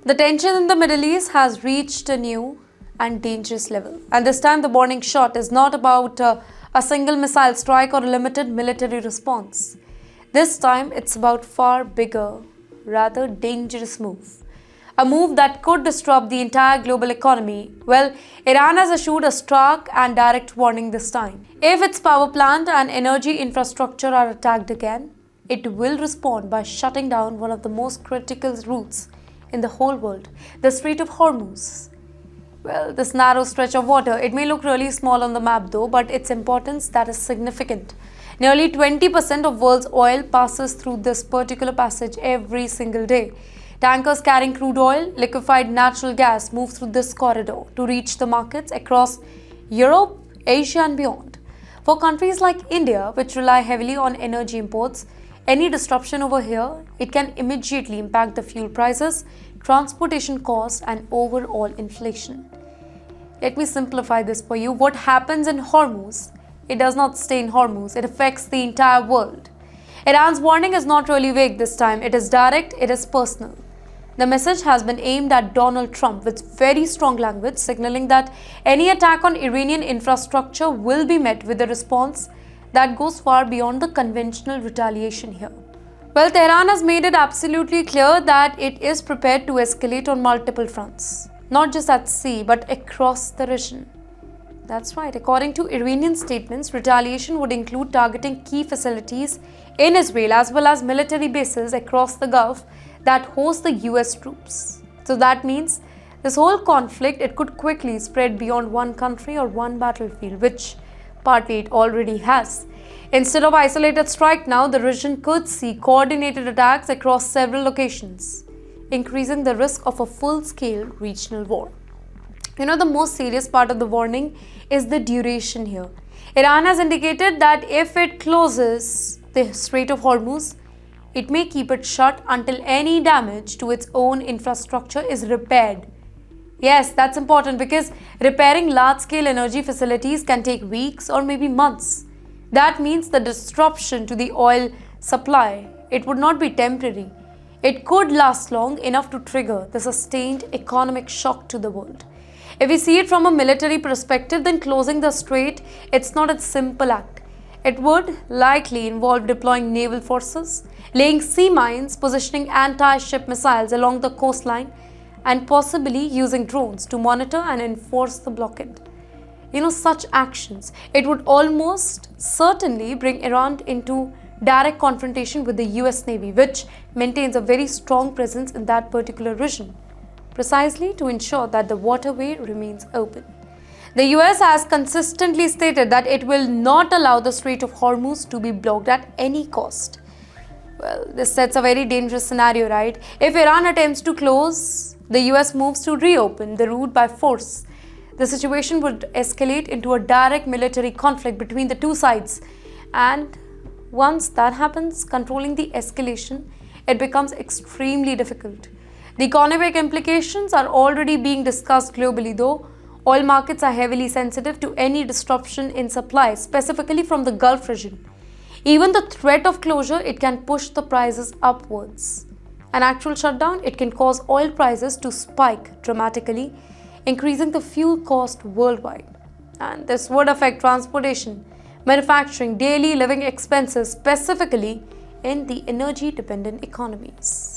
The tension in the Middle East has reached a new and dangerous level. And this time, the warning shot is not about a single missile strike or a limited military response. This time, it's about far bigger, rather dangerous move. A move that could disrupt the entire global economy. Well, Iran has issued a stark and direct warning this time. If its power plant and energy infrastructure are attacked again, it will respond by shutting down one of the most critical routes in the whole world, the Strait of Hormuz. Well, this narrow stretch of water, it may look really small on the map though, but its importance that is significant. Nearly 20% of world's oil passes through this particular passage every single day. Tankers carrying crude oil, liquefied natural gas move through this corridor to reach the markets across Europe, Asia and beyond. For countries like India, which rely heavily on energy imports, any disruption over here, it can immediately impact the fuel prices, transportation costs and overall inflation. Let me simplify this for you. What happens in Hormuz, it does not stay in Hormuz, it affects the entire world. Iran's warning is not really vague this time, it is direct, it is personal. The message has been aimed at Donald Trump with very strong language, signaling that any attack on Iranian infrastructure will be met with a response that goes far beyond the conventional retaliation here. Well, Tehran has made it absolutely clear that it is prepared to escalate on multiple fronts, not just at sea, but across the region. That's right. According to Iranian statements, retaliation would include targeting key facilities in Israel as well as military bases across the Gulf that host the US troops. So that means this whole conflict, it could quickly spread beyond one country or one battlefield, which partly it already has. Instead of isolated strike now, the region could see coordinated attacks across several locations, increasing the risk of a full-scale regional war. The most serious part of the warning is the duration here. Iran has indicated that if it closes the Strait of Hormuz, it may keep it shut until any damage to its own infrastructure is repaired. Yes, that's important because repairing large-scale energy facilities can take weeks or maybe months. That means the disruption to the oil supply, it would not be temporary. It could last long enough to trigger the sustained economic shock to the world. If we see it from a military perspective, then closing the strait, it's not a simple act. It would likely involve deploying naval forces, laying sea mines, positioning anti-ship missiles along the coastline, and possibly using drones to monitor and enforce the blockade. Such actions, it would almost certainly bring Iran into direct confrontation with the US Navy, which maintains a very strong presence in that particular region, precisely to ensure that the waterway remains open. The US has consistently stated that it will not allow the Strait of Hormuz to be blocked at any cost. Well, this sets a very dangerous scenario, right? If Iran attempts to close, the US moves to reopen the route by force. The situation would escalate into a direct military conflict between the two sides. And once that happens, controlling the escalation, it becomes extremely difficult. The economic implications are already being discussed globally though. Oil markets are heavily sensitive to any disruption in supply, specifically from the Gulf region. Even the threat of closure, it can push the prices upwards. An actual shutdown, it can cause oil prices to spike dramatically, increasing the fuel cost worldwide. And this would affect transportation, manufacturing, daily living expenses, specifically in the energy-dependent economies.